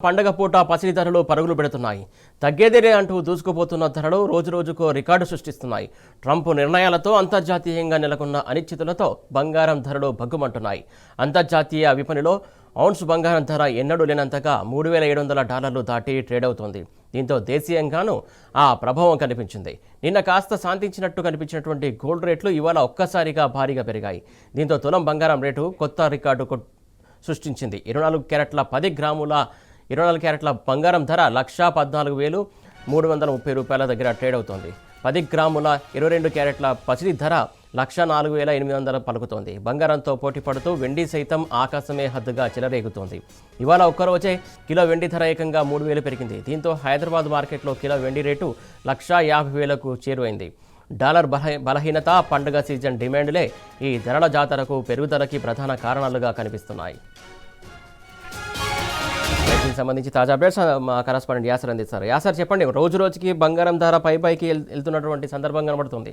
పండగ పూట పసిడి ధరలు పరుగులు పెడుతున్నాయి. తగ్గేదేలే అంటూ దూసుకుపోతున్న ధరలు రోజురోజుకు రికార్డు సృష్టిస్తున్నాయి. ట్రంప్ నిర్ణయాలతో అంతర్జాతీయంగా నెలకొన్న అనిశ్చితులతో బంగారం ధరలు భగ్గుమంటున్నాయి. అంతర్జాతీయ విపణిలో ఔన్స్ బంగారం ధర ఎన్నడూ లేనంతగా $3,700 దాటి ట్రేడ్ అవుతోంది. దీంతో దేశీయంగానూ ఆ ప్రభావం కనిపించింది. నిన్న కాస్త శాంతించినట్టు కనిపించినటువంటి గోల్డ్ రేట్లు ఇవాళ ఒక్కసారిగా భారీగా పెరిగాయి. దీంతో తులం బంగారం రేటు కొత్త రికార్డు సృష్టించింది. 24 క్యారెట్ల బంగారం ధర $1,14,330 దగ్గర ట్రేడ్ అవుతోంది. 10 గ్రాముల 22 క్యారెట్ల పసిడి ధర $1,04,800 పలుకుతోంది. బంగారంతో పోటీ పడుతూ వెండి సైతం ఆకాశమే హద్దుగా చెలరేగుతోంది. ఇవాళ ఒక్కరోజే కిలో వెండి ధర ఏకంగా 3,000 పెరిగింది. దీంతో హైదరాబాద్ మార్కెట్లో కిలో వెండి రేటు 1,50,000కు చేరువైంది. డాలర్ బలహీనత, పండుగ సీజన్ డిమాండ్లే ఈ ధరల జాతరకు పెరుగుదలకి ప్రధాన కారణాలుగా కనిపిస్తున్నాయి. దీనికి సంబంధించి తాజా అప్డేట్స్ మా కరెస్పాండెంట్ యాసర్ అందిస్తారు. యాసర్, చెప్పండి, రోజు రోజుకి బంగారం ధర పైకి వెళ్తున్నటువంటి సందర్భం కనబడుతుంది.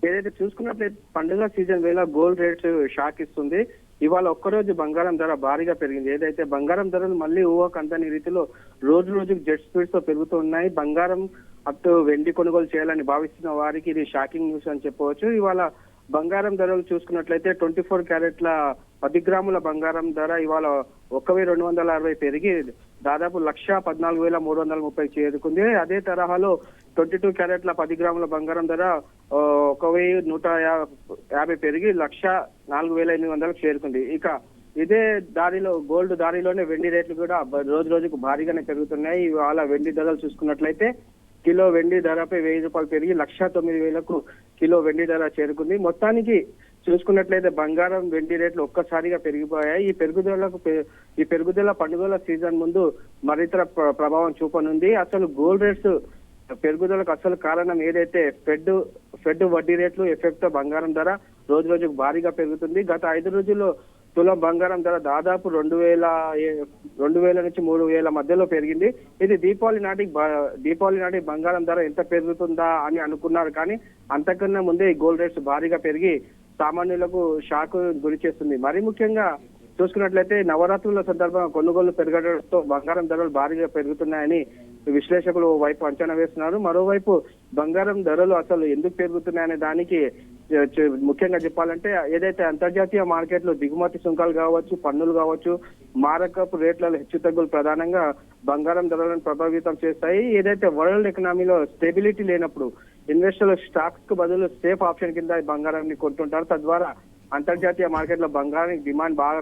ఏదైతే చూసుకున్నట్లయితే పండుగ సీజన్ వేళ గోల్డ్ రేట్స్ షాక్ ఇస్తుంది. ఇవాళ ఒక్కరోజు బంగారం ధర భారీగా పెరిగింది. ఏదైతే బంగారం ధరలు మళ్ళీ ఊహకందని రీతిలో రోజు రోజుకు జెట్ స్పీడ్స్ తో పెరుగుతున్నాయి. బంగారం అటు వెండి కొనుగోలు చేయాలని భావిస్తున్న వారికి ఇది షాకింగ్ న్యూస్ అని చెప్పవచ్చు. ఇవాళ బంగారం ధరలు చూసుకున్నట్లయితే 24 క్యారెట్ల 10 గ్రాముల బంగారం ధర ఇవాళ 1,260 పెరిగి దాదాపు 1,14,330 చేరుకుంది. అదే తరహాలో 22 క్యారెట్ల 10 గ్రాముల బంగారం ధర 1,150 పెరిగి 1,04,800 చేరుకుంది. ఇక ఇదే దారిలో గోల్డ్ దారిలోనే వెండి రేట్లు కూడా రోజు రోజుకు భారీగానే పెరుగుతున్నాయి. ఇవాళ వెండి ధరలు చూసుకున్నట్లయితే కిలో వెండి ధరపై $1,000 పెరిగి 1,09,000కు కిలో వెండి ధర చేరుకుంది. మొత్తానికి చూసుకున్నట్లయితే బంగారం వెండి రేట్లు ఒక్కసారిగా పెరిగిపోయాయి. ఈ పెరుగుదల పండుగల సీజన్ ముందు మరింత ప్రభావం చూపనుంది. అసలు గోల్డ్ రేట్స్ పెరుగుదలకు అసలు కారణం ఏదైతే ఫెడ్ వడ్డీ రేట్లు ఎఫెక్ట్ తో బంగారం ధర రోజు రోజుకు భారీగా పెరుగుతుంది. గత 5 రోజుల్లో తులం బంగారం ధర దాదాపు 2,000 నుంచి 3,000 మధ్యలో పెరిగింది. ఇది దీపావళి నాటి బంగారం ధర ఎంత పెరుగుతుందా అని అనుకున్నారు. కానీ అంతకన్నా ముందే ఈ గోల్డ్ రేట్స్ భారీగా పెరిగి సామాన్యులకు షాక్ గురి చేస్తుంది. మరీ ముఖ్యంగా చూసుకున్నట్లయితే నవరాత్రుల సందర్భంగా కొనుగోలు పెరగడంతో బంగారం ధరలు భారీగా పెరుగుతున్నాయని విశ్లేషకులు వైపు అంచనా వేస్తున్నారు. మరోవైపు బంగారం ధరలు అసలు ఎందుకు పెరుగుతున్నాయనే దానికి ముఖ్యంగా చెప్పాలంటే ఏదైతే అంతర్జాతీయ మార్కెట్లో దిగుమతి సుంకాలు కావచ్చు, పన్నులు కావచ్చు, మారకపు రేట్లలో హెచ్చుతగ్గులు ప్రధానంగా బంగారం ధరలను ప్రభావితం చేస్తాయి. ఏదైతే వరల్డ్ ఎకనామీలో స్టెబిలిటీ లేనప్పుడు ఇన్వెస్టర్లు స్టాక్స్ కు బదులు సేఫ్ ఆప్షన్ కింద బంగారాన్ని కొంటుంటారు. తద్వారా అంతర్జాతీయ మార్కెట్ లో బంగారానికి డిమాండ్ బాగా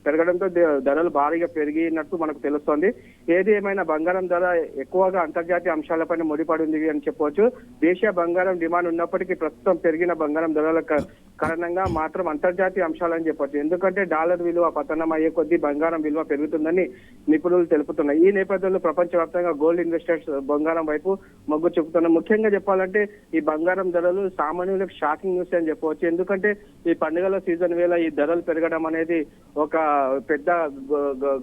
పెరగడంతో ధరలు భారీగా పెరిగినట్టు మనకు తెలుస్తోంది. ఏది ఏమైనా బంగారం ధర ఎక్కువగా అంతర్జాతీయ అంశాలపైన ముడిపడి ఉంది అని చెప్పవచ్చు. దేశీయ బంగారం డిమాండ్ ఉన్నప్పటికీ ప్రస్తుతం పెరిగిన బంగారం ధరల కారణంగా మాత్రం అంతర్జాతీయ అంశాలని చెప్పొచ్చు. ఎందుకంటే డాలర్ విలువ పతనం అయ్యే కొద్దీ బంగారం విలువ పెరుగుతుందని నిపుణులు తెలుపుతున్నారు. ఈ నేపథ్యంలో ప్రపంచవ్యాప్తంగా గోల్డ్ ఇన్వెస్టర్స్ బంగారం వైపు మొగ్గు చూపుతున్నారు. ముఖ్యంగా చెప్పాలంటే ఈ బంగారం ధరలు సామాన్యులకు షాకింగ్ న్యూస్ అని చెప్పవచ్చు. ఎందుకంటే ఈ పండుగల సీజన్ వేళ ఈ ధరలు పెరగడం అనేది ఒక పెద్ద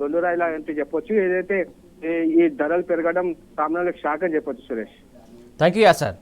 గొండురాయిలా అంటే చెప్పొచ్చు. ఏదైతే ఈ ధరలు పెరగడం సామాన్యులకు షాక్ అని చెప్పొచ్చు. Suresh, thank you Acer.